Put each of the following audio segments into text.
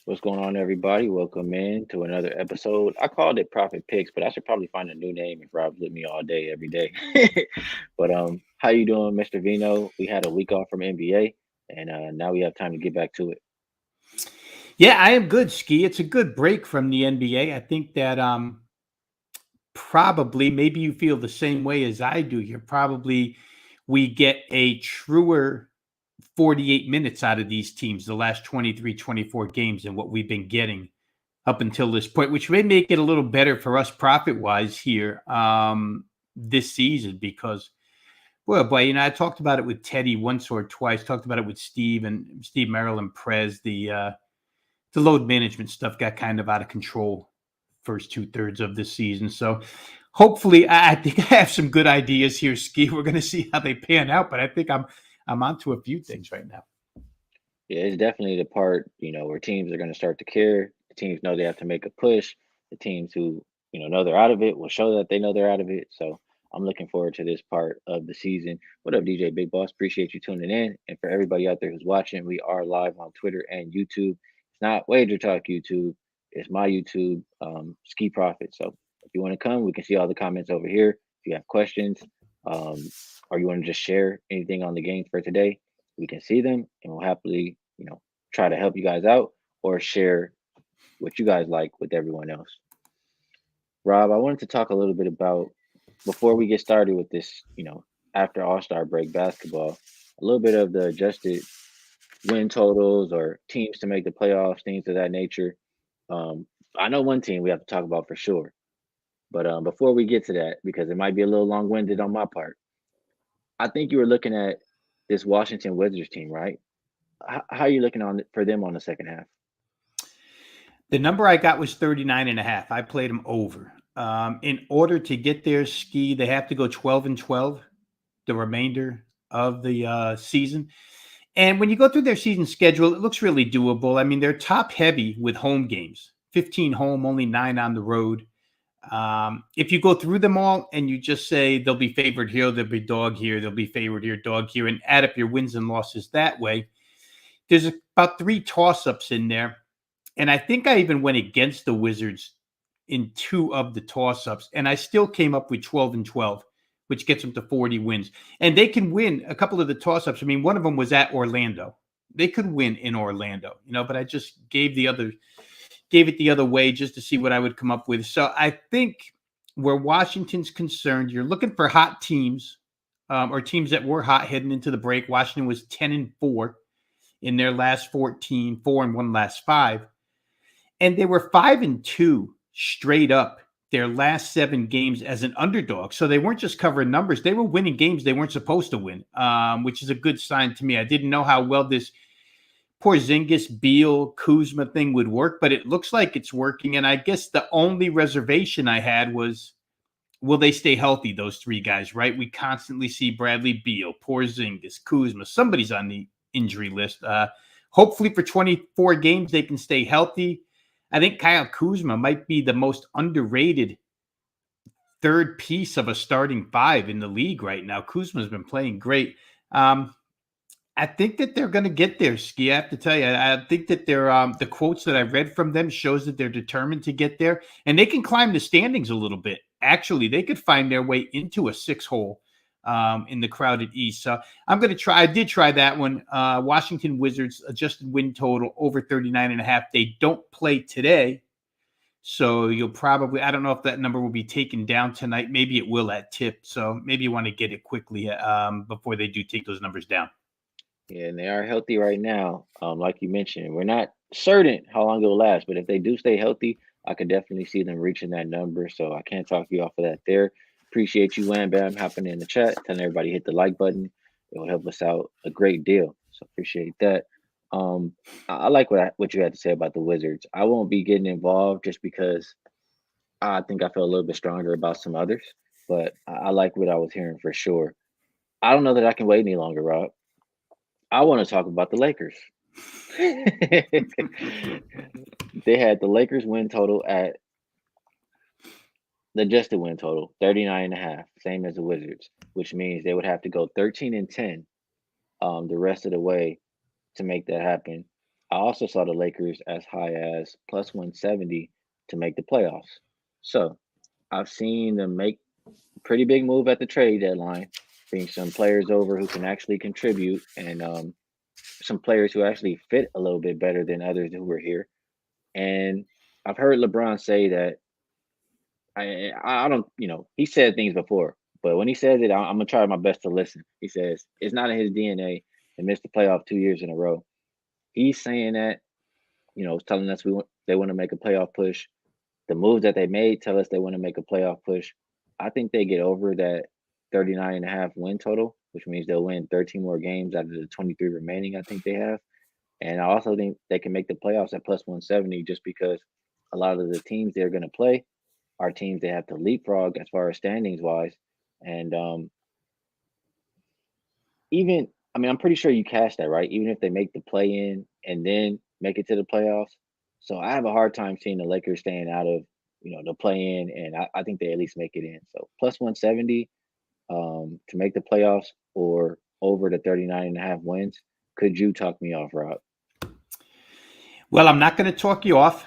What's going on, everybody? Welcome in to another episode. I called it Profit Picks, but I should probably find a new name if Rob's with me all day, every day. But how you doing, Mr. Veno? We had a week off from NBA, and now we have time to get back to it. Yeah, I am good, Ski. It's a good break from the NBA. I think that probably maybe you feel the same way as I do. You're probably we get a truer 48 minutes out of these teams the last 23, 24 games than what we've been getting up until this point, which may make it a little better for us profit wise here this season because well, boy, I talked about it with Teddy once or twice, talked about it with Steve and Steve Merrill and Prez, the load management stuff got kind of out of control first 2/3 of this season. So hopefully, I think I have some good ideas here, Ski. We're going to see how they pan out, but I think I'm onto a few things right now. Yeah, it's definitely the part, where teams are going to start to care. The teams know they have to make a push. The teams who, know they're out of it will show that they know they're out of it. So I'm looking forward to this part of the season. What up, DJ Big Boss? Appreciate you tuning in. And for everybody out there who's watching, we are live on Twitter and YouTube. It's not Wager Talk YouTube. It's my YouTube, Ski Profit. So if you want to come, we can see all the comments over here. If you have questions, um, or you want to just share anything on the games for today, we can see them and we'll happily, try to help you guys out or share what you guys like with everyone else. Rob, I wanted to talk a little bit about before we get started with this, after All-Star break basketball, a little bit of the adjusted win totals or teams to make the playoffs, things of that nature. Um, I know one team we have to talk about for sure. But before we get to that, because it might be a little long-winded on my part, I think you were looking at this Washington Wizards team, right? How are you looking on for them on the second half? The number I got was 39 and a half. I played them over. In order to get their Ski, they have to go 12 and 12 the remainder of the season. And when you go through their season schedule, it looks really doable. I mean, they're top heavy with home games 15 home, only 9 on the road. If you go through them all and you just say they'll be favored here, they'll be dog here, they'll be favored here, dog here, and add up your wins and losses that way, there's about 3 toss-ups in there. And I think I even went against the Wizards in 2 of the toss-ups, and I still came up with 12 and 12, which gets them to 40 wins. And they can win a couple of the toss-ups. I mean, one of them was at Orlando. They could win in Orlando, but I just gave it the other way just to see what I would come up with. So I think where Washington's concerned, you're looking for hot teams or teams that were hot heading into the break. Washington was 10 and 4 in their last 14, 4 and 1 last 5. And they were 5 and 2 straight up their last 7 games as an underdog. So they weren't just covering numbers. They were winning games they weren't supposed to win, which is a good sign to me. I didn't know how well this Porzingis, Beal, Kuzma thing would work, but it looks like it's working. And I guess the only reservation I had was, will they stay healthy, those 3 guys, right? We constantly see Bradley Beal, Porzingis, Kuzma. Somebody's on the injury list. Hopefully for 24 games, they can stay healthy. I think Kyle Kuzma might be the most underrated third piece of a starting 5 in the league right now. Kuzma's been playing great. I think that they're going to get there, Ski. I have to tell you, I think that they're the quotes that I read from them shows that they're determined to get there, and they can climb the standings a little bit. Actually, they could find their way into a 6-hole in the crowded East. So I'm going to try. I did try that one. Washington Wizards adjusted win total over 39 and a half. They don't play today, so you'll probably, I don't know if that number will be taken down tonight. Maybe it will at tip. So maybe you want to get it quickly before they do take those numbers down. Yeah, and they are healthy right now. Like you mentioned, we're not certain how long it'll last, but if they do stay healthy, I could definitely see them reaching that number. So I can't talk you off of that there. Appreciate you, Wham Bam, hopping in the chat, telling everybody hit the like button. It will help us out a great deal. So appreciate that. I like what you had to say about the Wizards. I won't be getting involved just because I think I feel a little bit stronger about some others, but I like what I was hearing for sure. I don't know that I can wait any longer, Rob. I want to talk about the Lakers. They had the Lakers win total at the adjusted win total 39 and a half, same as the Wizards, which means they would have to go 13 and 10 the rest of the way to make that happen. I also saw the Lakers as high as plus 170 to make the playoffs. So I've seen them make a pretty big move at the trade deadline, bring some players over who can actually contribute, and some players who actually fit a little bit better than others who were here. And I've heard LeBron say that I don't, he said things before, but when he says it, I'm gonna try my best to listen. He says it's not in his DNA to miss the playoff 2 years in a row. He's saying that, telling us they want to make a playoff push. The moves that they made tell us they want to make a playoff push. I think they get over that 39.5 win total, which means they'll win 13 more games out of the 23 remaining I think they have. And I also think they can make the playoffs at plus 170 just because a lot of the teams they're going to play are teams they have to leapfrog as far as standings wise. And I mean, I'm pretty sure you cash that, right? Even if they make the play in and then make it to the playoffs. So I have a hard time seeing the Lakers staying out of, the play in, and I think they at least make it in. So plus 170 to make the playoffs or over the 39.5 wins. Could you talk me off, Rob? Well, I'm not going to talk you off.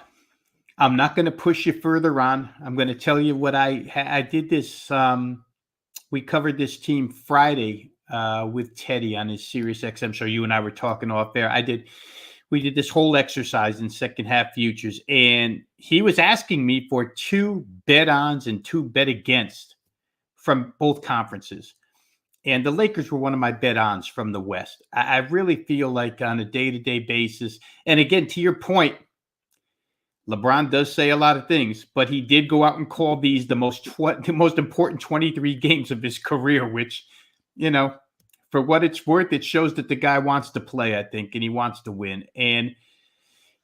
I'm not going to push you further on. I'm going to tell you what I did this. We covered this team Friday with Teddy on his Sirius XM show. You and I were talking off there. We did this whole exercise in second half futures, and he was asking me for 2 bet ons and 2 bet against from both conferences. And the Lakers were one of my bet ons from the West. I really feel like on a day-to-day basis, and again, to your point, LeBron does say a lot of things, but he did go out and call these the most important 23 games of his career, which, for what it's worth, it shows that the guy wants to play, I think, and he wants to win. And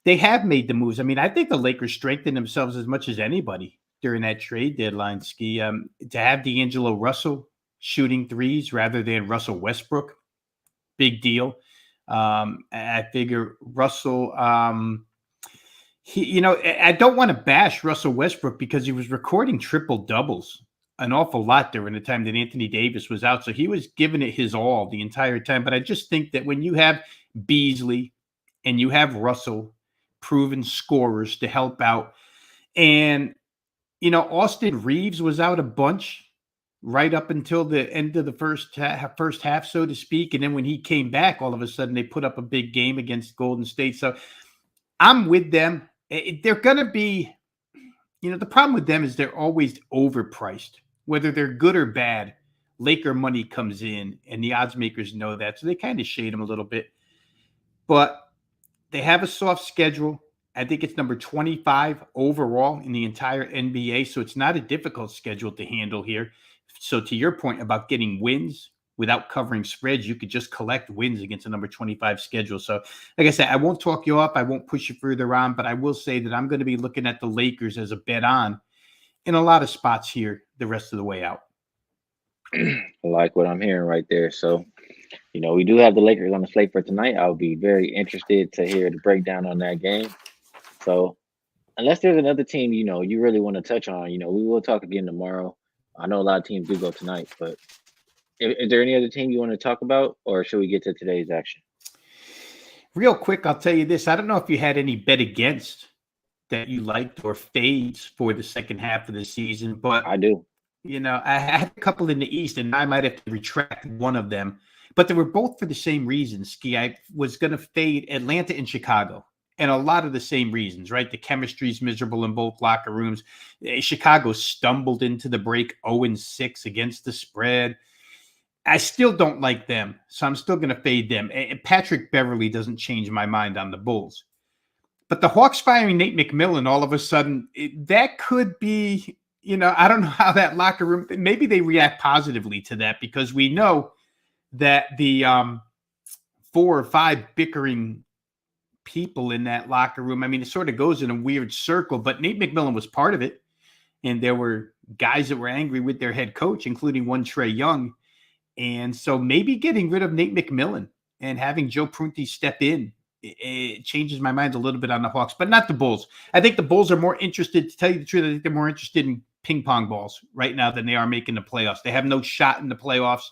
they have made the moves. I mean, I think the Lakers strengthened themselves as much as anybody during that trade deadline, Ski. To have D'Angelo Russell shooting threes rather than Russell Westbrook, big deal. I figure Russell, I don't want to bash Russell Westbrook because he was recording triple doubles an awful lot during the time that Anthony Davis was out. So he was giving it his all the entire time. But I just think that when you have Beasley and you have Russell, proven scorers to help out, and, Austin Reeves was out a bunch right up until the end of the first half, so to speak. And then when he came back, all of a sudden they put up a big game against Golden State. So I'm with them. They're going to be, the problem with them is they're always overpriced, whether they're good or bad. Laker money comes in, and the odds makers know that. So they kind of shade them a little bit. But they have a soft schedule. I think it's number 25 overall in the entire NBA. So it's not a difficult schedule to handle here. So to your point about getting wins without covering spreads, you could just collect wins against a number 25 schedule. So like I said, I won't talk you off. I won't push you further on, but I will say that I'm going to be looking at the Lakers as a bet on in a lot of spots here the rest of the way out. I like what I'm hearing right there. So, we do have the Lakers on the slate for tonight. I'll be very interested to hear the breakdown on that game. So, unless there's another team, you really want to touch on, we will talk again tomorrow. I know a lot of teams do go tonight, but is there any other team you want to talk about, or should we get to today's action? Real quick, I'll tell you this. I don't know if you had any bet against that you liked or fades for the second half of the season, but I do. I had a couple in the East, and I might have to retract one of them, but they were both for the same reasons. Ski, I was going to fade Atlanta and Chicago, and a lot of the same reasons, right? The chemistry is miserable in both locker rooms. Chicago stumbled into the break 0-6 against the spread. I still don't like them, so I'm still going to fade them. Patrick Beverley doesn't change my mind on the Bulls. But the Hawks firing Nate McMillan, all of a sudden, that could be, I don't know how that locker room, maybe they react positively to that because we know that the 4 or 5 bickering people in that locker room, I mean, it sort of goes in a weird circle, but Nate McMillan was part of it. And there were guys that were angry with their head coach, including one Trae Young. And so maybe getting rid of Nate McMillan and having Joe Prunty step in, it changes my mind a little bit on the Hawks, but not the Bulls. I think the Bulls are more interested, to tell you the truth, I think they're more interested in ping pong balls right now than they are making the playoffs. They have no shot in the playoffs.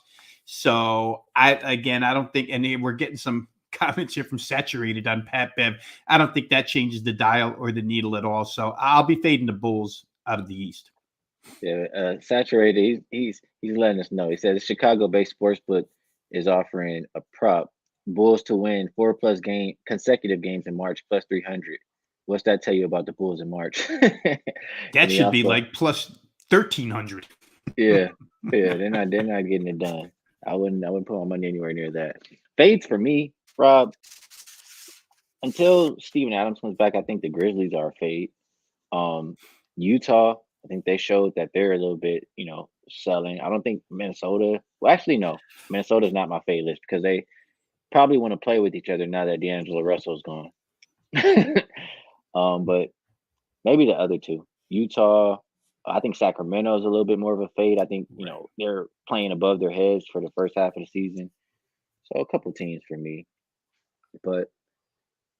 So I don't think, and we're getting some comments here from Saturated on Pat Bev. I don't think that changes the dial or the needle at all. So I'll be fading the Bulls out of the East. Yeah, Saturated. He's letting us know. He said the Chicago-based sportsbook is offering a prop: Bulls to win 4+ game consecutive games in March plus 300. What's that tell you about the Bulls in March? That And he should be also, like plus 1,300. yeah, yeah, they're not getting it done. I wouldn't put my money anywhere near that. Fades for me, Rob. Until Steven Adams comes back, I think the Grizzlies are a fade. Um, Utah, I think they showed that they're a little bit, selling. I don't think Minnesota. Well, actually, no. Minnesota's not my fade list because they probably want to play with each other now that D'Angelo Russell's gone. But maybe the other two. Utah. I think Sacramento is a little bit more of a fade. I think Right. they're playing above their heads for the first half of the season. So a couple teams for me. But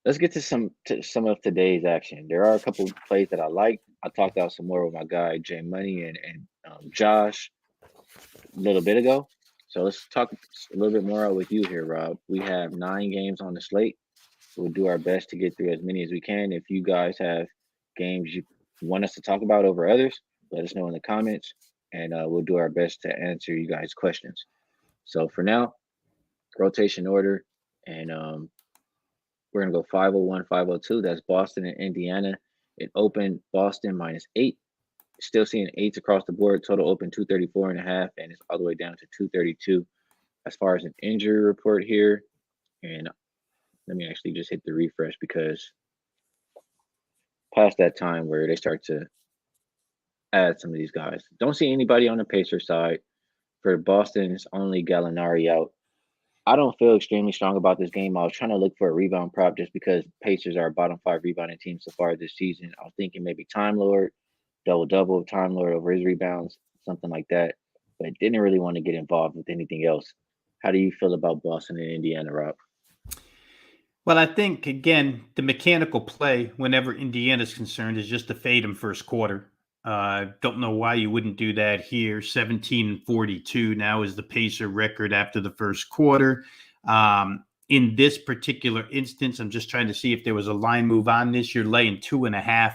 let's get to some of today's action. There are a couple plays that I like. I talked out some more with my guy Jay Money and Josh a little bit ago. So let's talk a little bit more with you here, Rob. We have 9 games on the slate. We'll do our best to get through as many as we can. If you guys have games you want us to talk about over others, let us know in the comments, and we'll do our best to answer you guys' questions. So for now, rotation order, and we're gonna go 501, 502. That's Boston and Indiana. It opened Boston -8. Still seeing eights across the board. Total open 234.5, and it's all the way down to 232. As far as an injury report here, and let me actually just hit the refresh because past that time where they start to add some of these guys. Don't see anybody on the Pacer side. For Boston, it's only Gallinari out. I don't feel extremely strong about this game. I was trying to look for a rebound prop just because Pacers are a bottom 5 rebounding team so far this season. I was thinking maybe Time Lord, double Time Lord over his rebounds, something like that. But didn't really want to get involved with anything else. How do you feel about Boston and Indiana, Rob? Well, I think, again, the mechanical play whenever Indiana's concerned is just to fade them first quarter. Don't know why you wouldn't do that here. 17-42 now is the Pacer record after the first quarter. In this particular instance, I'm just trying to see if there was a line move on this. You're laying 2.5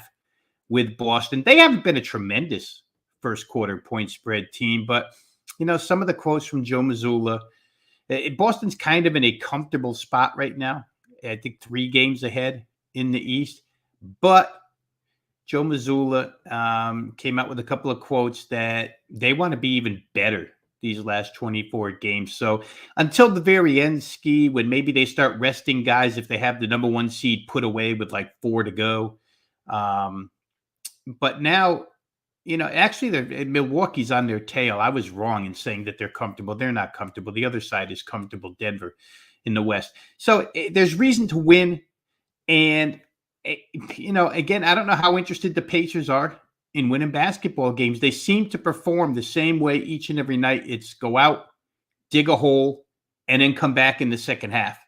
with Boston. They haven't been a tremendous first quarter point spread team, but some of the quotes from Joe Mazzulla, Boston's kind of in a comfortable spot right now. I think 3 games ahead in the East, but Joe Mazzulla came out with a couple of quotes that they want to be even better these last 24 games. So until the very end, Ski, when maybe they start resting guys if they have the number 1 seed put away with like 4 to go. But now, actually, Milwaukee's on their tail. I was wrong in saying that they're comfortable. They're not comfortable. The other side is comfortable, Denver in the West. So there's reason to win. And, again, I don't know how interested the Pacers are in winning basketball games. They seem to perform the same way each and every night. It's go out, dig a hole, and then come back in the second half.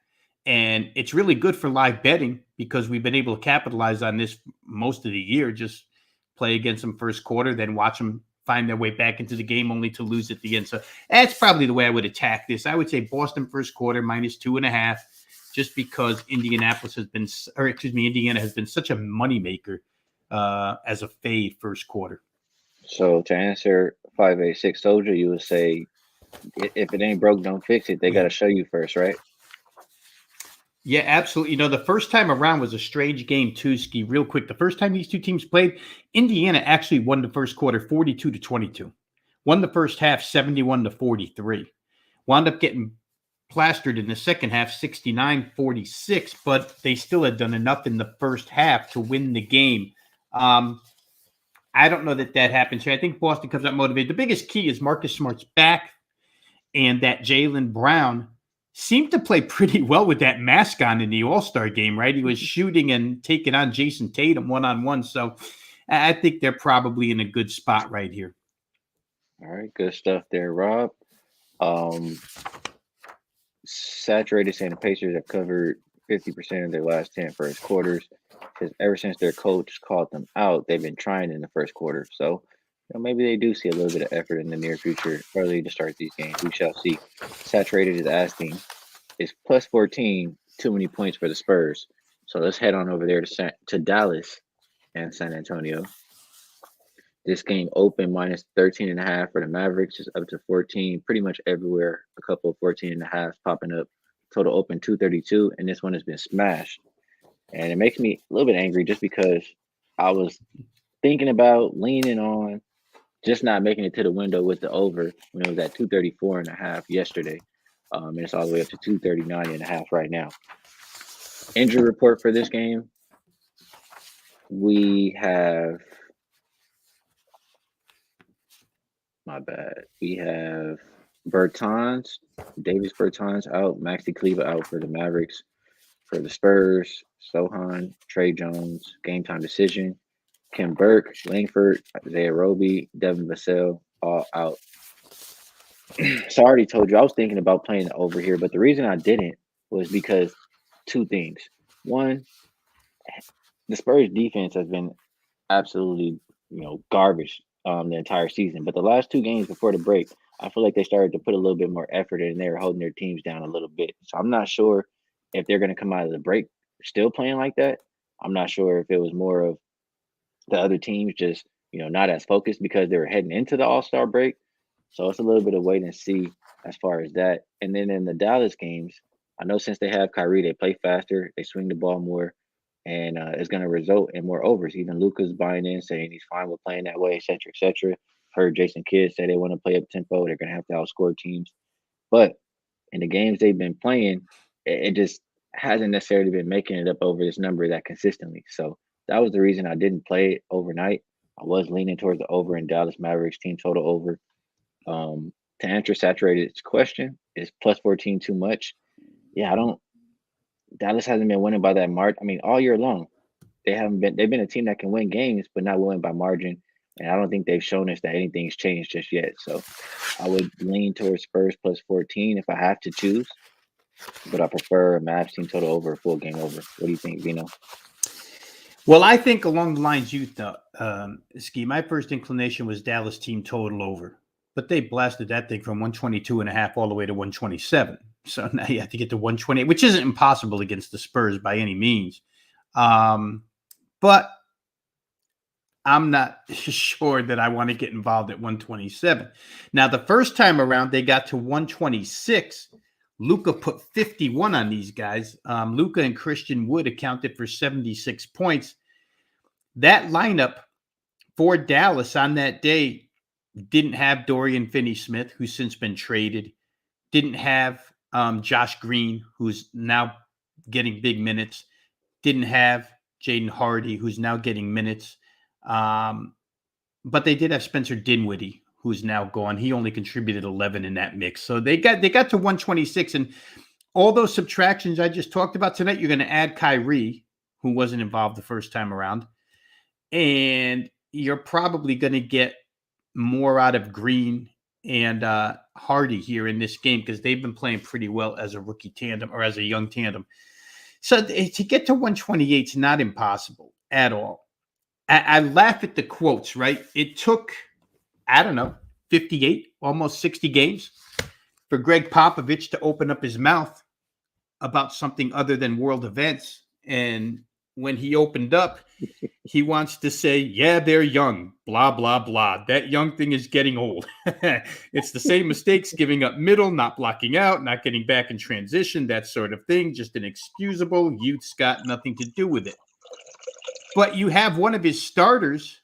And it's really good for live betting because we've been able to capitalize on this most of the year. Just play against them first quarter, then watch them find their way back into the game only to lose at the end. So that's probably the way I would attack this. I would say Boston first quarter -2.5, just because Indiana has been such a moneymaker as a fade first quarter. So to answer 586 Soldier, you would say if it ain't broke, don't fix it. They got Yeah. to show you first, right? Yeah, absolutely. The first time around was a strange game too, Ski. Real quick, the first time these two teams played, Indiana actually won the first quarter 42-22. Won the first half 71-43. Wound up getting plastered in the second half 69-46, but they still had done enough in the first half to win the game. I don't know that happens here. I think Boston comes out motivated. The biggest key is Marcus Smart's back, and that Jaylen Brown seemed to play pretty well with that mask on in the All-Star game, right? He was shooting and taking on Jason Tatum one-on-one. So I think they're probably in a good spot right here. All right, good stuff there, Rob. Saturated saying the Pacers have covered 50% of their last 10 first quarters. Because ever since their coach called them out, they've been trying in the first quarter. So maybe they do see a little bit of effort in the near future, early to start these games. We shall see. Saturated is asking, is plus 14 too many points for the Spurs. So let's head on over there to Dallas and San Antonio. This game opened minus 13.5 for the Mavericks, just up to 14, pretty much everywhere. A couple of 14.5 popping up. Total open 232, and this one has been smashed. And it makes me a little bit angry just because I was thinking about leaning on just not making it to the window with the over when it was at 234.5 yesterday. And it's all the way up to 239.5 right now. Injury report for this game. We have my bad. We have Bertans, Davis Bertans out, Maxi Kleba out for the Mavericks. For the Spurs, Sohan, Trey Jones, game time decision. Kim Burke, Langford, Isaiah Roby, Devin Vassell, all out. So I already told you I was thinking about playing the over here, but the reason I didn't was because two things. One, the Spurs defense has been absolutely, garbage the entire season. But the last two games before the break, I feel like they started to put a little bit more effort in. They were holding their teams down a little bit. So I'm not sure if they're going to come out of the break still playing like that. I'm not sure if it was more of the other teams just, not as focused because they were heading into the All-Star break. So it's a little bit of wait and see as far as that. And then in the Dallas games, I know since they have Kyrie, they play faster, they swing the ball more, and it's going to result in more overs. Even Luka's buying in, saying he's fine with playing that way, et cetera, et cetera. Heard Jason Kidd say they want to play up tempo. They're going to have to outscore teams. But in the games they've been playing, it just hasn't necessarily been making it up over this number that consistently. So that was the reason I didn't play it overnight. I was leaning towards the over in Dallas Mavericks team total over. To answer Saturated's question, is plus 14 too much? Yeah, I don't. Dallas hasn't been winning by that margin. I mean, all year long, they haven't been. They've been a team that can win games, but not win by margin. And I don't think they've shown us that anything's changed just yet. So I would lean towards Spurs plus 14 if I have to choose, but I prefer a Mavs team total over a full game over. What do you think, Vino? Well, I think along the lines you thought, Ski, my first inclination was Dallas team total over, but they blasted that thing from 122.5 all the way to 127. So now you have to get to 120, which isn't impossible against the Spurs by any means. But I'm not sure that I want to get involved at 127. Now, the first time around, they got to 126. Luka put 51 on these guys. Luka and Christian Wood accounted for 76 points. That lineup for Dallas on that day didn't have Dorian Finney-Smith, who's since been traded. Didn't have Josh Green, who's now getting big minutes. Didn't have Jaden Hardy, who's now getting minutes. But they did have Spencer Dinwiddie, who's now gone. He only contributed 11 in that mix. So they got to 126. And all those subtractions I just talked about tonight, you're going to add Kyrie, who wasn't involved the first time around. And you're probably going to get more out of Green and Hardy here in this game because they've been playing pretty well as a rookie tandem or as a young tandem. So to get to 128 is not impossible at all. I laugh at the quotes, right? It took, 58, almost 60 games for Greg Popovich to open up his mouth about something other than world events. And when he opened up, he wants to say, yeah, they're young, blah, blah, blah. That young thing is getting old. It's the same mistakes, giving up middle, not blocking out, not getting back in transition, that sort of thing. Just inexcusable. Youth's got nothing to do with it. But you have one of his starters,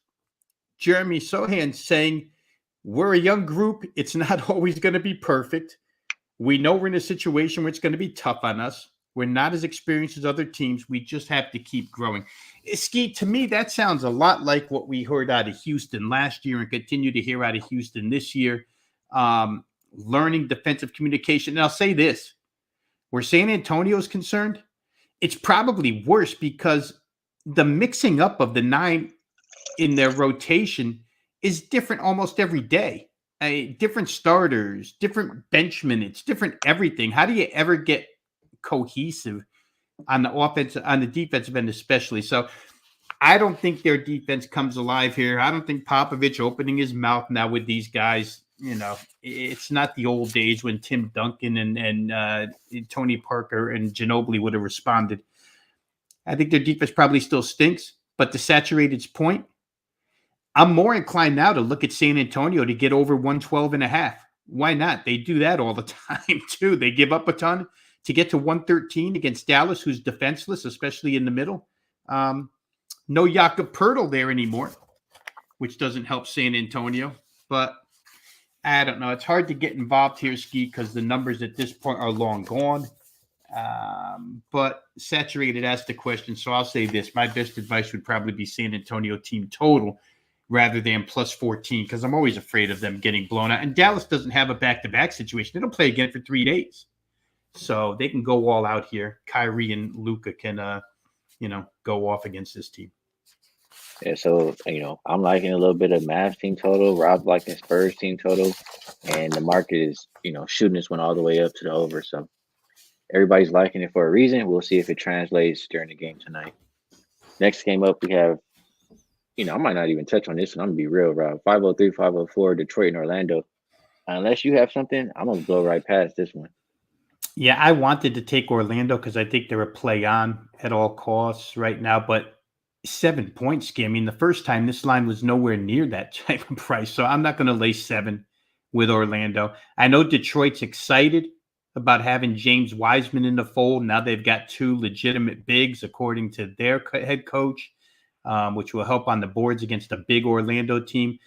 Jeremy Sohan, saying, we're a young group. It's not always going to be perfect. We know we're in a situation where it's going to be tough on us. We're not as experienced as other teams. We just have to keep growing. Ski, to me, that sounds a lot like what we heard out of Houston last year and continue to hear out of Houston this year. Learning defensive communication. And I'll say this, where San Antonio is concerned, it's probably worse because the mixing up of the 9 in their rotation is different almost every day. Different starters, different bench minutes, different everything. How do you ever get cohesive on the offense, on the defensive end especially? So I don't think their defense comes alive here. I don't think Popovich opening his mouth now with these guys it's not the old days when Tim Duncan and Tony Parker and Ginobili would have responded. I think their defense probably still stinks, but to Saturated's point, I'm more inclined now to look at San Antonio to get over 112.5. Why not? They do that all the time, too. They give up a ton to get to 113 against Dallas, who's defenseless, especially in the middle. No Jakob Poeltl there anymore, which doesn't help San Antonio. But I don't know. It's hard to get involved here, Ski, because the numbers at this point are long gone. But Saturated asked the question, so I'll say this. My best advice would probably be San Antonio team total rather than plus 14, because I'm always afraid of them getting blown out. And Dallas doesn't have a back-to-back situation. They don't play again for 3 days. So they can go all out here. Kyrie and Luka can, go off against this team. Yeah, so I'm liking a little bit of Mavs team total. Rob's liking Spurs team total, and the market is shooting this one all the way up to the over. So everybody's liking it for a reason. We'll see if it translates during the game tonight. Next game up, we have I might not even touch on this one. I'm gonna be real, Rob. 503, 504, Detroit and Orlando. Unless you have something, I'm gonna blow right past this one. Yeah, I wanted to take Orlando because I think they're a play on at all costs right now, but 7 points, I mean, the first time this line was nowhere near that type of price. So I'm not going to lay 7 with Orlando. I know Detroit's excited about having James Wiseman in the fold. Now they've got 2 legitimate bigs, according to their head coach, which will help on the boards against a big Orlando team.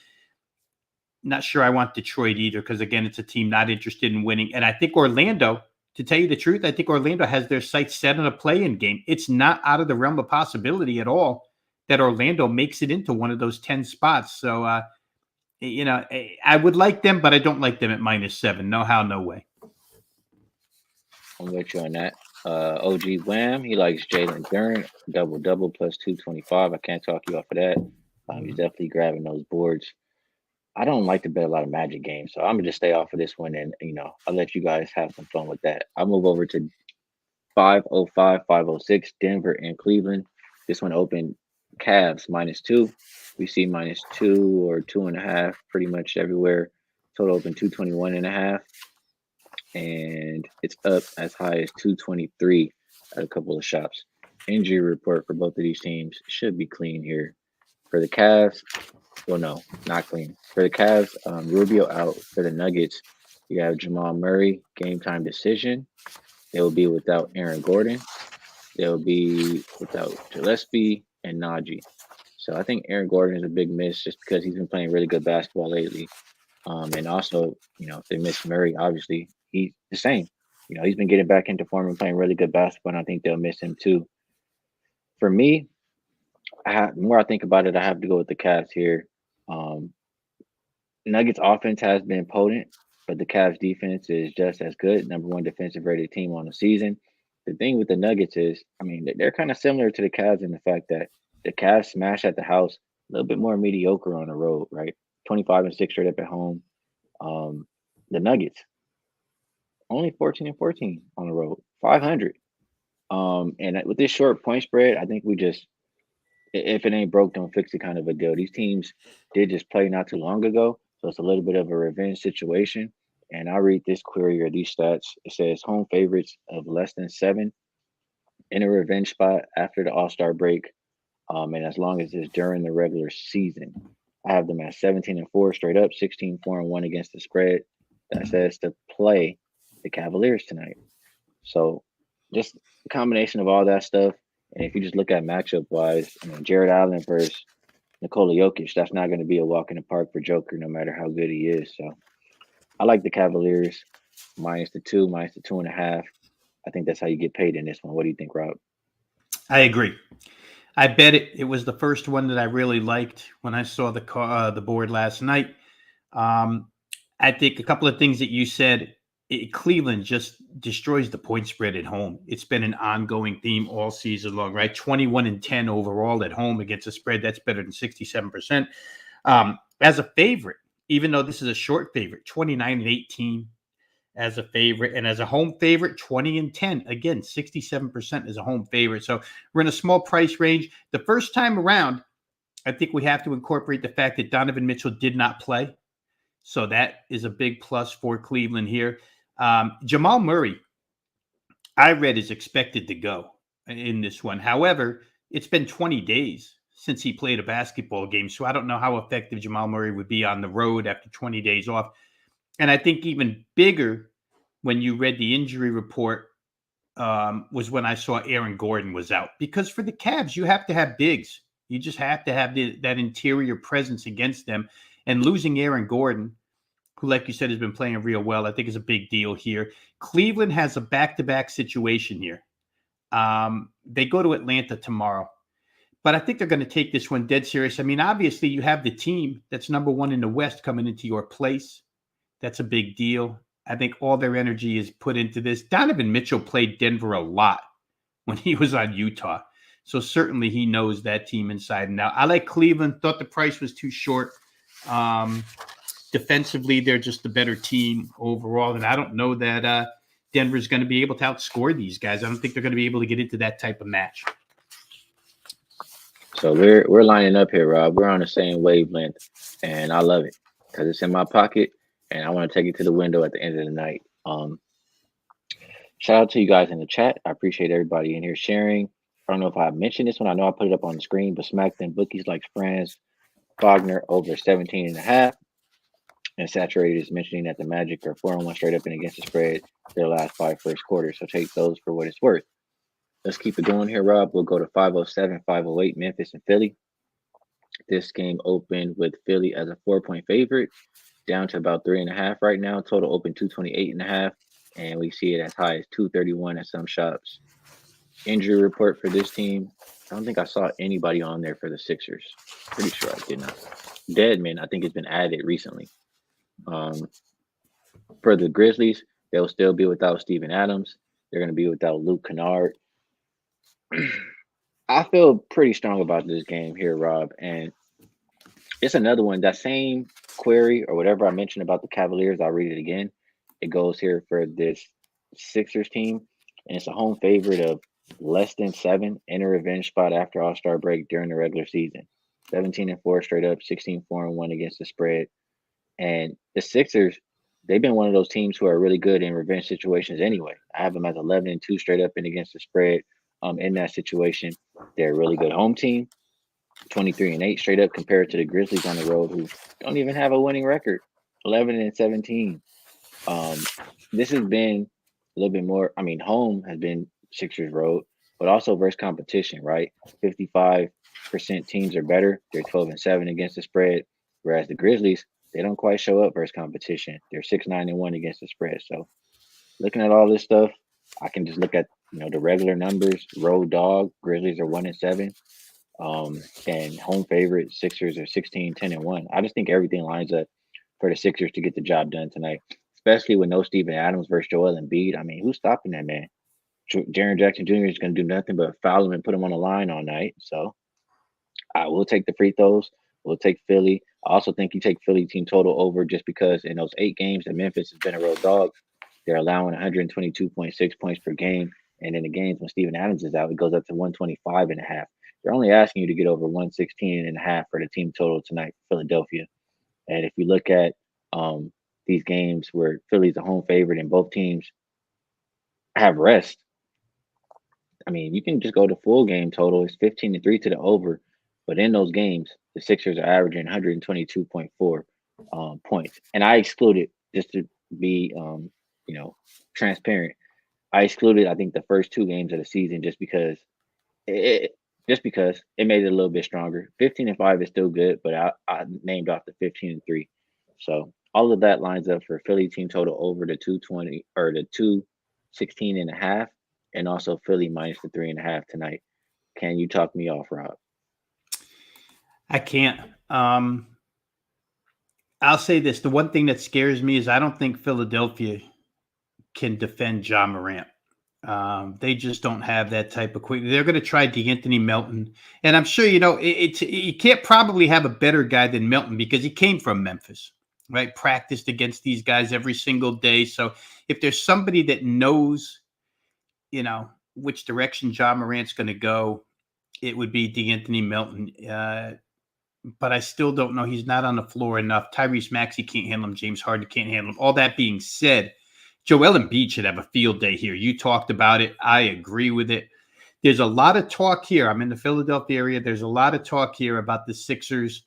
Not sure I want Detroit either because, again, it's a team not interested in winning. And I think Orlando, to tell you the truth, I think Orlando has their sights set on a play-in game. It's not out of the realm of possibility at all that Orlando makes it into one of those 10 spots. So, I would like them, but I don't like them at -7. No how, no way. I'm with you on that. OG Wham, he likes Jalen Duren, double plus 225. I can't talk you off of that. He's definitely grabbing those boards. I don't like to bet a lot of Magic games, so I'm gonna just stay off of this one, and I'll let you guys have some fun with that. I'll move over to 505, 506, Denver and Cleveland. This one opened Cavs -2. We see -2 or 2.5 pretty much everywhere. Total open 221.5, and it's up as high as 223 at a couple of shops. Injury report for both of these teams should be clean here. For the Cavs, well, no, not clean. For the Cavs, Rubio out. For the Nuggets, you have Jamal Murray, game time decision. They will be without Aaron Gordon. They will be without Gillespie and Najee. So I think Aaron Gordon is a big miss just because he's been playing really good basketball lately. And also, if they miss Murray, obviously he's the same. He's been getting back into form and playing really good basketball, and I think they'll miss him too. For me, the more I think about it, I have to go with the Cavs here. Nuggets offense has been potent, but the Cavs defense is just as good. Number 1 defensive rated team on the season. The thing with the Nuggets is, they're kind of similar to the Cavs in the fact that the Cavs smash at the house, a little bit more mediocre on the road, right? 25-6 straight up at home. The Nuggets, only 14-14 on the road, 500. And with this short point spread, I think we just, if it ain't broke, don't fix it kind of a deal. These teams did just play not too long ago, so it's a little bit of a revenge situation. And I'll read this query or these stats. It says home favorites of less than 7 in a revenge spot after the All-Star break, and as long as it's during the regular season. I have them at 17-4 straight up, 16-4-1 against the spread. That says to play the Cavaliers tonight. So just a combination of all that stuff. And if you just look at matchup wise, Jared Allen versus Nikola Jokic, that's not going to be a walk in the park for Joker, no matter how good he is. So I like the Cavaliers -2, -2.5. I think that's how you get paid in this one. What do you think, Rob? I agree. I bet it. It was the first one that I really liked when I saw the board last night. I think a couple of things that you said. Cleveland just destroys the point spread at home. It's been an ongoing theme all season long, right? 21-10 overall at home against a spread. That's better than 67%. As a favorite, even though this is a short favorite, 29-18 as a favorite, and as a home favorite, 20-10. Again, 67% as a home favorite. So we're in a small price range. The first time around, I think we have to incorporate the fact that Donovan Mitchell did not play. So that is a big plus for Cleveland here. Jamal Murray, I read, is expected to go in this one. However, it's been 20 days since he played a basketball game, so I don't know how effective Jamal Murray would be on the road after 20 days off. And I think even bigger, when you read the injury report, was when I saw Aaron Gordon was out. Because for the Cavs, you have to have bigs. You just have to have that interior presence against them. And losing Aaron Gordon, who, like you said, has been playing real well, I think is a big deal here. Cleveland has a back-to-back situation here. They go to Atlanta tomorrow. But I think they're going to take this one dead serious. I mean, obviously, you have the team that's number one in the West coming into your place. That's a big deal. I think all their energy is put into this. Donovan Mitchell played Denver a lot when he was on Utah. So certainly he knows that team inside and out. I like Cleveland. Thought the price was too short. Defensively, they're just the better team overall. And I don't know that Denver's going to be able to outscore these guys. I don't think they're going to be able to get into that type of match. So we're lining up here, Rob. We're on the same wavelength, and I love it because it's in my pocket, and I want to take it to the window at the end of the night. Shout out to you guys in the chat. I appreciate everybody in here sharing. I don't know if I mentioned this one. I know I put it up on the screen, but Smack Them Bookies like Franz Wagner over 17.5. And Saturated is mentioning that the Magic are 4-1 straight up and against the spread their last 5 first quarters. So take those for what it's worth. Let's keep it going here, Rob. We'll go to 507, 508, Memphis and Philly. This game opened with Philly as a 4-point favorite, down to about 3.5 right now. Total open 228.5, and we see it as high as 231 at some shops. Injury report for this team. I don't think I saw anybody on there for the Sixers. Pretty sure I did not. Deadman, I think, has been added recently. For the Grizzlies, they'll still be without Steven Adams. They're going to be without Luke Kennard. I feel pretty strong about this game here, Rob. And it's another one, that same query or whatever I mentioned about the Cavaliers. I'll read it again. It goes here for this Sixers team. And it's a home favorite of less than 7 in a revenge spot after All-Star break during the regular season. 17-4 straight up, 16-4-1 against the spread. And the Sixers, they've been one of those teams who are really good in revenge situations anyway. I have them as 11-2 straight up and against the spread in that situation. They're a really good home team, 23-8 straight up compared to the Grizzlies on the road, who don't even have a winning record, 11-17. This has been a little bit more. I mean, home has been Sixers road, but also versus competition, right? 55% teams are better. They're 12-7 against the spread, whereas the Grizzlies, they don't quite show up versus competition. They're 6-9-1 against the spread. So looking at all this stuff, I can just look at the regular numbers. Road dog, Grizzlies are 1-7. And home favorite, Sixers are 16-10-1. I just think everything lines up for the Sixers to get the job done tonight, especially with no Steven Adams versus Joel Embiid. I mean, who's stopping that man? Jaren Jackson Jr. is going to do nothing but foul him and put him on the line all night. So I will take the free throws. We'll take Philly. I also think you take Philly team total over just because in those 8 games that Memphis has been a road dog, they're allowing 122.6 points per game. And in the games when Steven Adams is out, it goes up to 125.5. They're only asking you to get over 116.5 for the team total tonight for Philadelphia. And if you look at these games where Philly's a home favorite and both teams have rest, I mean, you can just go to full game total. It's 15-3 to the over. But in those games, the Sixers are averaging 122.4 points. And I excluded, just to be, transparent, I excluded, I think, the first 2 games of the season just because it made it a little bit stronger. 15-5 is still good, but I named off the 15-3. So all of that lines up for Philly team total over the 220 or the 216.5, and also Philly minus the 3.5 tonight. Can you talk me off, Rob? I can't. I'll say this. The one thing that scares me is I don't think Philadelphia can defend Ja Morant. They just don't have that type of quick. They're going to try D'Anthony Melton. And I'm sure, you can't probably have a better guy than Melton because he came from Memphis, right? Practiced against these guys every single day. So if there's somebody that knows, which direction Ja Morant's going to go, it would be D'Anthony Melton. but I still don't know. He's not on the floor enough. Tyrese Maxey can't handle him. James Harden can't handle him. All that being said, Joel Embiid should have a field day here. You talked about it. I agree with it. There's a lot of talk here. I'm in the Philadelphia area. There's a lot of talk here about the Sixers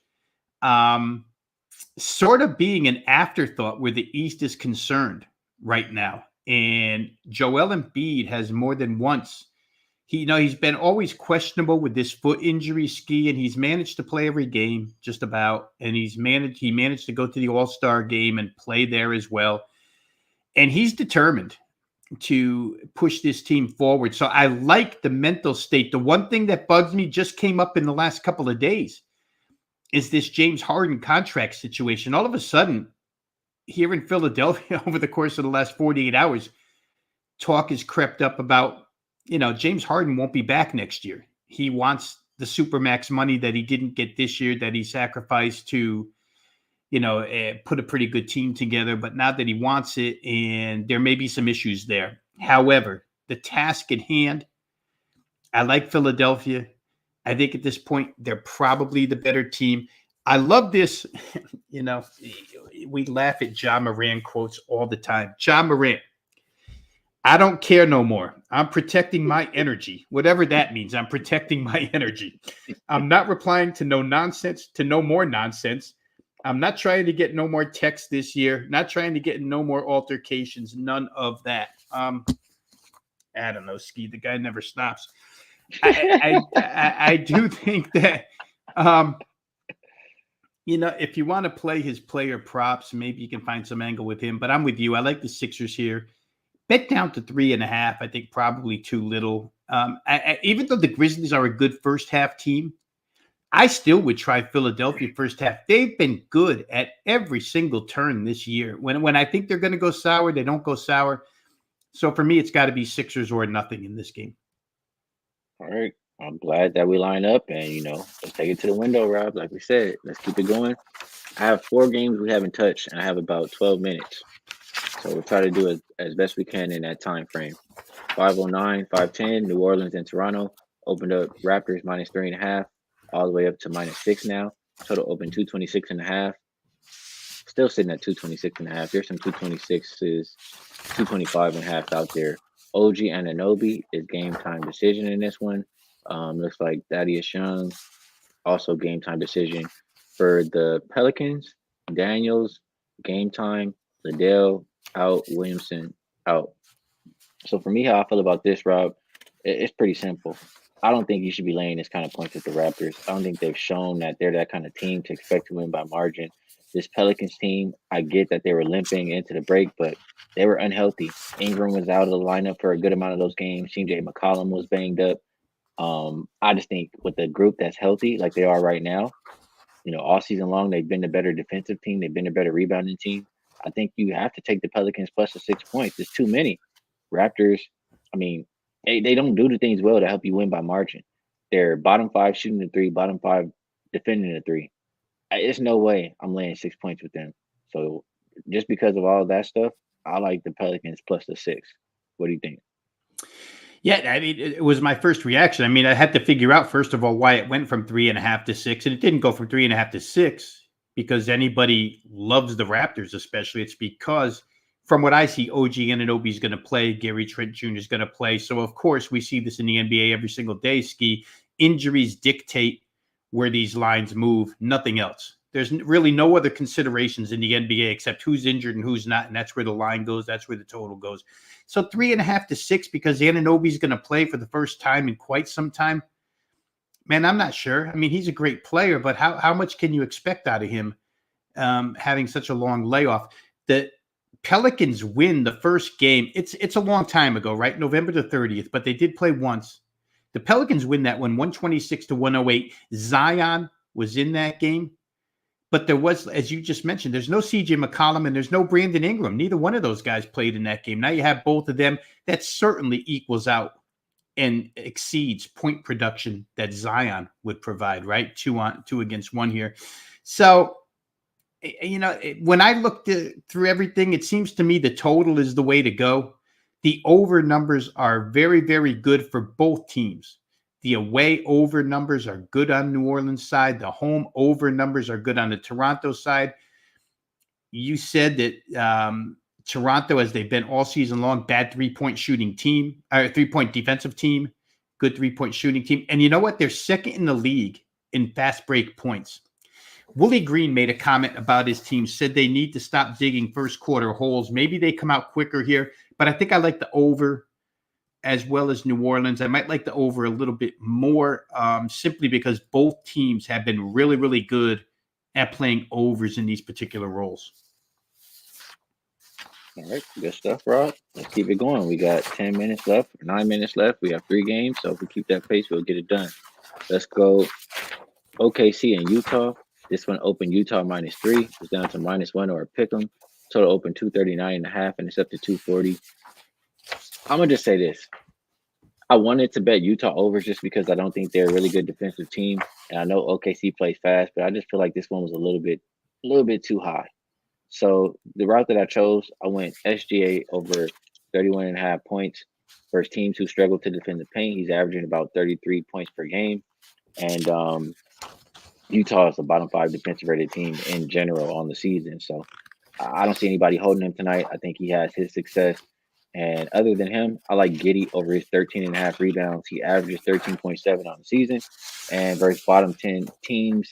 sort of being an afterthought where the East is concerned right now. And Joel Embiid has more than once, he's been always questionable with this foot injury, Ski, and he's managed to play every game just about. And he managed to go to the All-Star game and play there as well. And he's determined to push this team forward. So I like the mental state. The one thing that bugs me just came up in the last couple of days is this James Harden contract situation. All of a sudden, here in Philadelphia, over the course of the last 48 hours, talk has crept up about, James Harden won't be back next year. He wants the Supermax money that he didn't get this year, that he sacrificed to, put a pretty good team together. But now that he wants it, and there may be some issues there. However, the task at hand, I like Philadelphia. I think at this point, they're probably the better team. I love this. We laugh at Ja Morant quotes all the time. Ja Morant, I don't care no more. I'm protecting my energy. Whatever that means, I'm protecting my energy. I'm not replying to no nonsense, to no more nonsense. I'm not trying to get no more texts this year. Not trying to get no more altercations. None of that. I don't know, Ski. The guy never stops. I do think that, if you want to play his player props, maybe you can find some angle with him. But I'm with you. I like the Sixers here. Bet down to 3.5. I think probably too little. Even though the Grizzlies are a good first half team, I still would try Philadelphia first half. They've been good at every single turn this year. When I think they're going to go sour, they don't go sour. So for me, it's got to be Sixers or nothing in this game. All right. I'm glad that we line up and, let's take it to the window, Rob. Like we said, let's keep it going. I have 4 games we haven't touched, and I have about 12 minutes. So we'll try to do it as best we can in that time frame. 509, 510, New Orleans and Toronto opened up Raptors minus 3.5, all the way up to minus 6 now. Total open 226.5. Still sitting at 226.5. There's some 226s, 225.5 out there. OG Anunoby is game time decision in this one. Looks like Thaddeus Young, also game time decision. For the Pelicans, Daniels, game time. Liddell, out. Williamson, out. So for me, how I feel about this, Rob, it's pretty simple. I don't think you should be laying this kind of points with the Raptors. I don't think they've shown that they're that kind of team to expect to win by margin. This Pelicans team, I get that they were limping into the break, but they were unhealthy. Ingram was out of the lineup for a good amount of those games. CJ McCollum was banged up. I just think with the group that's healthy, like they are right now, all season long, they've been the better defensive team. They've been the better rebounding team. I think you have to take the Pelicans plus the 6 points. It's too many. Raptors, they don't do the things well to help you win by margin. They're bottom 5 shooting the 3, bottom 5 defending the 3. There's no way I'm laying 6 points with them. So just because of all of that stuff, I like the Pelicans plus the 6. What do you think? Yeah, it was my first reaction. I had to figure out, first of all, why it went from 3.5 to 6. And it didn't go from 3.5 to 6 because anybody loves the Raptors, especially. It's because, from what I see, OG Anunoby is going to play. Gary Trent Jr. is going to play. So, of course, we see this in the NBA every single day, Ski. Injuries dictate where these lines move, nothing else. There's really no other considerations in the NBA except who's injured and who's not, and that's where the line goes. That's where the total goes. So 3.5 to 6 because Anunoby's going to play for the first time in quite some time. Man, I'm not sure. He's a great player, but how much can you expect out of him having such a long layoff? The Pelicans win the first game. It's a long time ago, right? November the 30th, but they did play once. The Pelicans win that one, 126 to 108. Zion was in that game. But there was, as you just mentioned, there's no CJ McCollum and there's no Brandon Ingram. Neither one of those guys played in that game. Now you have both of them. That certainly equals out and exceeds point production that Zion would provide, right? 2 against 1 here. So, when I looked through everything, it seems to me the total is the way to go. The over numbers are very, very good for both teams. The away over numbers are good on New Orleans side. The home over numbers are good on the Toronto side. You said that Toronto, as they've been all season long, bad 3-point shooting team, or 3-point defensive team, good 3-point shooting team. And you know what? They're second in the league in fast break points. Willie Green made a comment about his team, said they need to stop digging first quarter holes. Maybe they come out quicker here, but I think I like the over as well as New Orleans. I might like the over a little bit more, simply because both teams have been really, really good at playing overs in these particular roles. All right, good stuff, Rob. Let's keep it going. We got 10 minutes left, 9 minutes left. We have 3 games, so if we keep that pace, we'll get it done. Let's go OKC and Utah. This one opened Utah -3. It's down to -1 or a pick 'em. Total open 239.5, and it's up to 240. I'm gonna just say this. I wanted to bet Utah over just because I don't think they're a really good defensive team. And I know OKC plays fast, but I just feel like this one was a little bit too high. So the route that I chose, I went SGA over 31.5 points versus teams who struggle to defend the paint. He's averaging about 33 points per game. And Utah is the bottom 5 defensive rated team in general on the season. So I don't see anybody holding him tonight. I think he has his success. And other than him, I like Giddy over his 13.5 rebounds. He averages 13.7 on the season. And versus bottom 10 teams,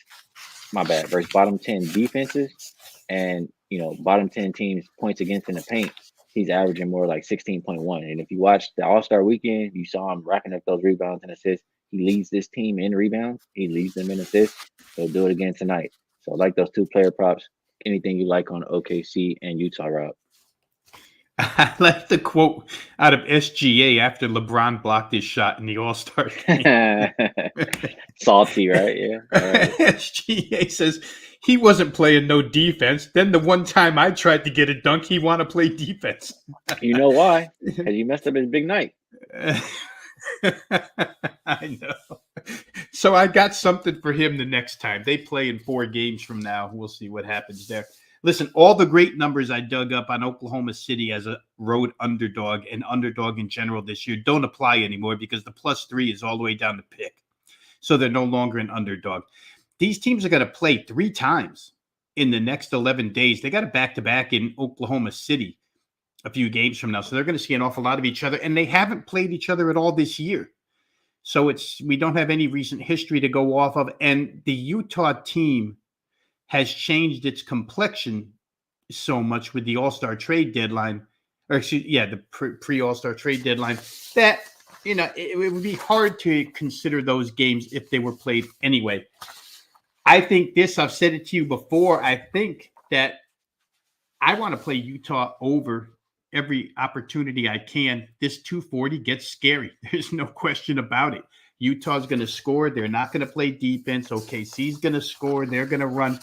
versus bottom 10 defenses and, bottom 10 teams points against in the paint, he's averaging more like 16.1. And if you watch the All-Star weekend, you saw him racking up those rebounds and assists. He leads this team in rebounds. He leads them in assists. He'll do it again tonight. So I like those 2 player props. Anything you like on OKC and Utah, Rob? I like the quote out of SGA after LeBron blocked his shot in the All-Star game. Salty, right? Yeah. All right. SGA says he wasn't playing no defense. Then the one time I tried to get a dunk, he want to play defense. You know why? Because you messed up his big night. I know. So I got something for him the next time. They play in 4 games from now. We'll see what happens there. Listen, all the great numbers I dug up on Oklahoma City as a road underdog and underdog in general this year don't apply anymore because the +3 is all the way down to pick. So they're no longer an underdog. These teams are going to play 3 times in the next 11 days. They got a back-to-back in Oklahoma City a few games from now. So they're going to see an awful lot of each other. And they haven't played each other at all this year. So we don't have any recent history to go off of. And the Utah team has changed its complexion so much with the All-Star trade deadline, or the pre-All-Star trade deadline, that, it would be hard to consider those games if they were played anyway. I think I've said it to you before, I think that I want to play Utah over every opportunity I can. This 240 gets scary. There's no question about it. Utah's going to score. They're not going to play defense. OKC's going to score. They're going to run.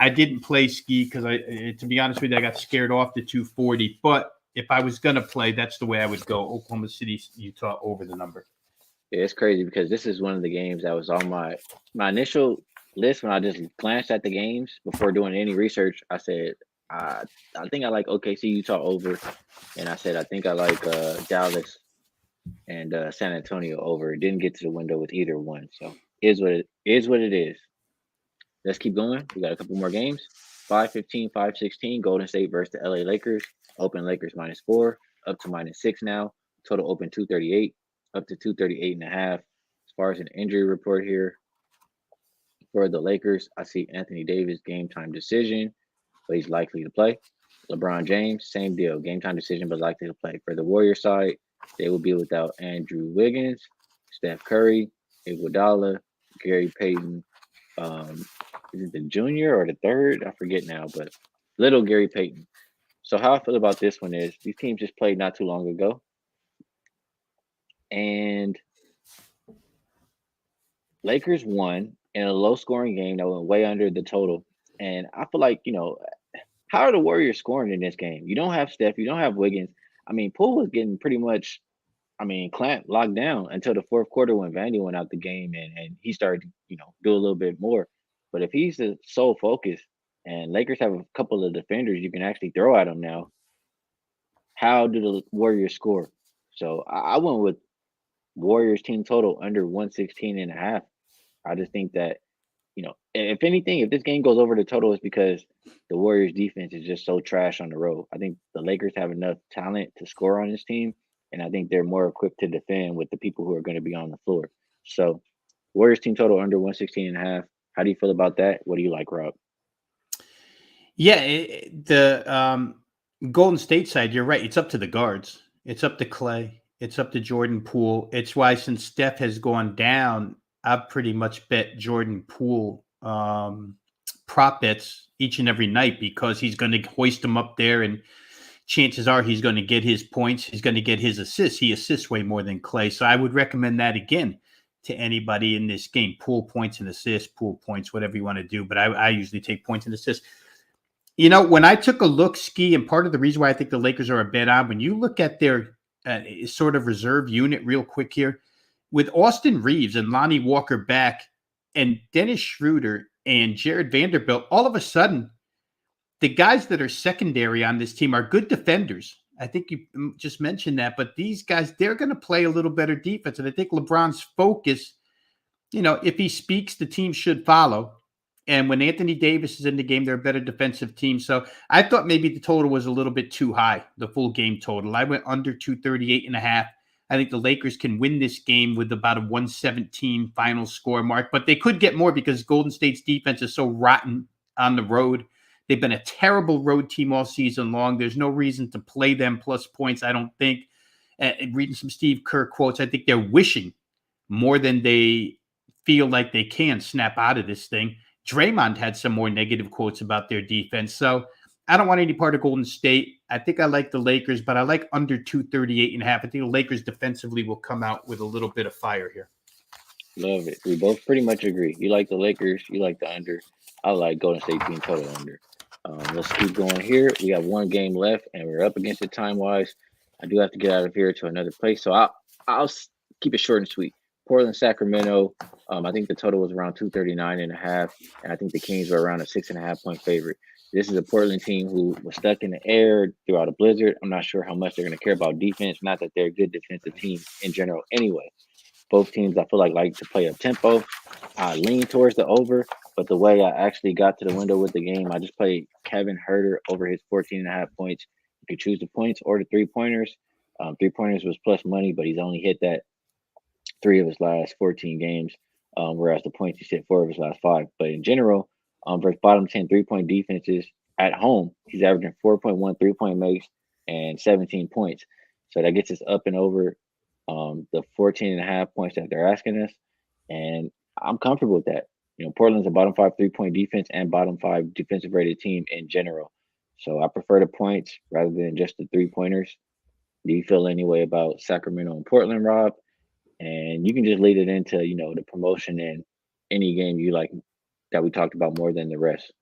I didn't play Ski because to be honest with you, I got scared off the 240. But if I was going to play, that's the way I would go. Oklahoma City, Utah over the number. Yeah, it's crazy because this is one of the games that was on my initial list when I just glanced at the games before doing any research. I said, I think I like OKC Utah over, and I said I think I like Dallas and San Antonio over. It didn't get to the window with either one, so is what it is. Let's keep going. We got a couple more games. 5:15, 5:16. Golden State versus the LA Lakers. Open Lakers -4, up to -6 now. Total open 238, up to 238.5. As far as an injury report here for the Lakers, I see Anthony Davis game time decision, but he's likely to play. LeBron James, same deal, game time decision, but likely to play. For the Warriors side, they will be without Andrew Wiggins, Steph Curry, Iguodala, Gary Payton. Is it the junior or the third? I forget now, but little Gary Payton. So how I feel about this one is these teams just played not too long ago. And Lakers won in a low scoring game that went way under the total. And I feel like, how are the Warriors scoring in this game? You don't have Steph, you don't have Wiggins. I mean, Poole was getting pretty much, clamped, locked down until the fourth quarter when Vandy went out the game and he started to, do a little bit more. But if he's the sole focus and Lakers have a couple of defenders you can actually throw at him now, how do the Warriors score? So I went with Warriors team total under 116.5. I just think that, if anything, if this game goes over the total, it's because the Warriors defense is just so trash on the road. I think the Lakers have enough talent to score on this team, and I think they're more equipped to defend with the people who are going to be on the floor. So, Warriors team total under 116.5. How do you feel about that? What do you like, Rob? Yeah, the Golden State side, you're right. It's up to the guards. It's up to Clay. It's up to Jordan Poole. It's why since Steph has gone down, I've pretty much bet Jordan Poole prop bets each and every night because he's going to hoist him up there, and chances are he's going to get his points. He's going to get his assists. He assists way more than Clay, so I would recommend that again to anybody in this game. Poole points and assists, Poole points, whatever you want to do. But I usually take points and assists. When I took a look, Ski, and part of the reason why I think the Lakers are a bet on, when you look at their sort of reserve unit real quick here, with Austin Reeves and Lonnie Walker back and Dennis Schroeder and Jared Vanderbilt, all of a sudden, the guys that are secondary on this team are good defenders. I think you just mentioned that, but these guys, they're going to play a little better defense. And I think LeBron's focus, if he speaks, the team should follow. And when Anthony Davis is in the game, they're a better defensive team. So I thought maybe the total was a little bit too high, the full game total. I went under 238.5. I think the Lakers can win this game with about a 117 final score mark, but they could get more because Golden State's defense is so rotten on the road. They've been a terrible road team all season long. There's no reason to play them plus points, I don't think. Reading some Steve Kerr quotes, I think they're wishing more than they feel like they can snap out of this thing. Draymond had some more negative quotes about their defense. So I don't want any part of Golden State. I think I like the Lakers, but I like under 238.5. I think the Lakers defensively will come out with a little bit of fire here. Love it. We both pretty much agree. You like the Lakers, you like the under. I like Golden State team total under. Let's keep going here. We have one game left, and we're up against it time wise. I do have to get out of here to another place, so I'll keep it short and sweet. Portland, Sacramento. I think the total was around 239.5, and I think the Kings were around a 6.5 point favorite. This is a Portland team who was stuck in the air throughout a blizzard. I'm not sure how much they're going to care about defense. Not that they're a good defensive team in general, anyway. Both teams, I feel like to play up tempo. I lean towards the over, but the way I actually got to the window with the game, I just played Kevin Herter over his 14.5 points. You could choose the points or the 3 pointers. 3 pointers was plus money, but he's only hit that 3 of his last 14 games, whereas the points he's hit 4 of his last 5. But in general, versus bottom 10 3-point defenses at home, he's averaging 4.1 3-point makes and 17 points. So that gets us up and over the 14.5 points that they're asking us. And I'm comfortable with that. Portland's a bottom 5 3-point defense and bottom 5 defensive rated team in general. So I prefer the points rather than just the 3 pointers. Do you feel any way about Sacramento and Portland, Rob? And you can just lead it into, the promotion and any game you like that we talked about more than the rest.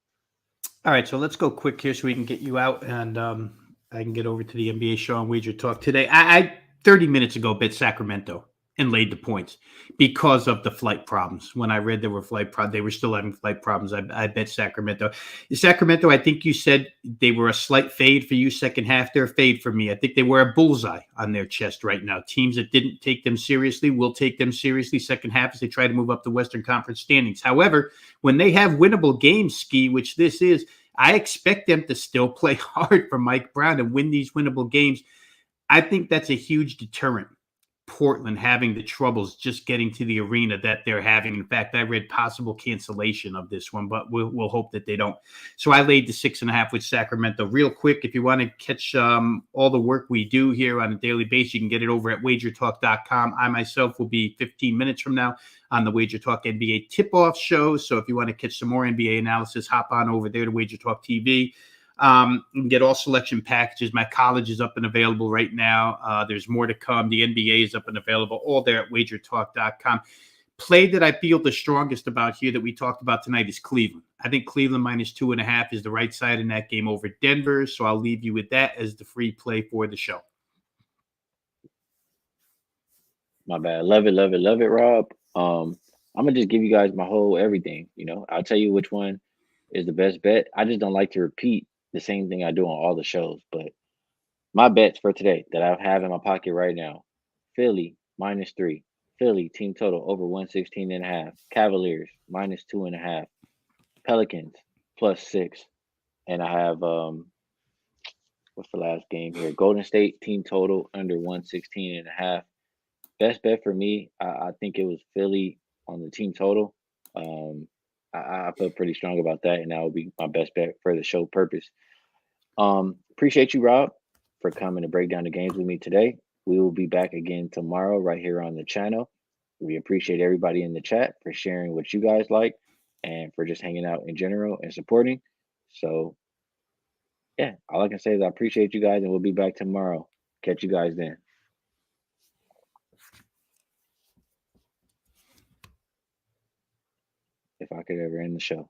All right, so let's go quick here so we can get you out, and I can get over to the NBA show on Wager Talk today. I 30 minutes ago bet Sacramento and laid the points because of the flight problems. When I read there were flight problems, they were still having flight problems. I bet Sacramento. Sacramento, I think you said they were a slight fade for you second half. They're a fade for me. I think they wear a bullseye on their chest right now. Teams that didn't take them seriously will take them seriously second half as they try to move up the Western Conference standings. However, when they have winnable games, Ski, which this is, I expect them to still play hard for Mike Brown and win these winnable games. I think that's a huge deterrent. Portland having the troubles just getting to the arena that they're having. In fact, I read possible cancellation of this one, but we'll hope that they don't. So I laid the 6.5 with Sacramento. Real quick, if you want to catch all the work we do here on a daily basis, you can get it over at wagertalk.com. I myself will be 15 minutes from now on the Wager Talk NBA tip-off show. So if you want to catch some more NBA analysis, hop on over there to Wager Talk TV. You can get all selection packages. My college is up and available right now. There's more to come. The NBA is up and available, all there at wagertalk.com. Play that I feel the strongest about here that we talked about tonight is Cleveland. I think Cleveland minus 2.5 is the right side in that game over Denver. So I'll leave you with that as the free play for the show. My bad. Love it, love it, love it, Rob. I'm gonna just give you guys my whole everything. I'll tell you which one is the best bet. I just don't like to repeat the same thing I do on all the shows. But my bets for today that I have in my pocket right now: Philly -3. Philly, team total over 116.5. Cavaliers, -2.5. Pelicans, +6. And I have what's the last game here? Golden State team total under 116.5. Best bet for me, I think it was Philly on the team total. Um, I feel pretty strong about that, and that would be my best bet for the show purpose. Appreciate you, Rob, for coming to break down the games with me today. We will be back again tomorrow right here on the channel. We appreciate everybody in the chat for sharing what you guys like and for just hanging out in general and supporting. So, yeah, all I can say is I appreciate you guys, and we'll be back tomorrow. Catch you guys then, if I could ever end the show.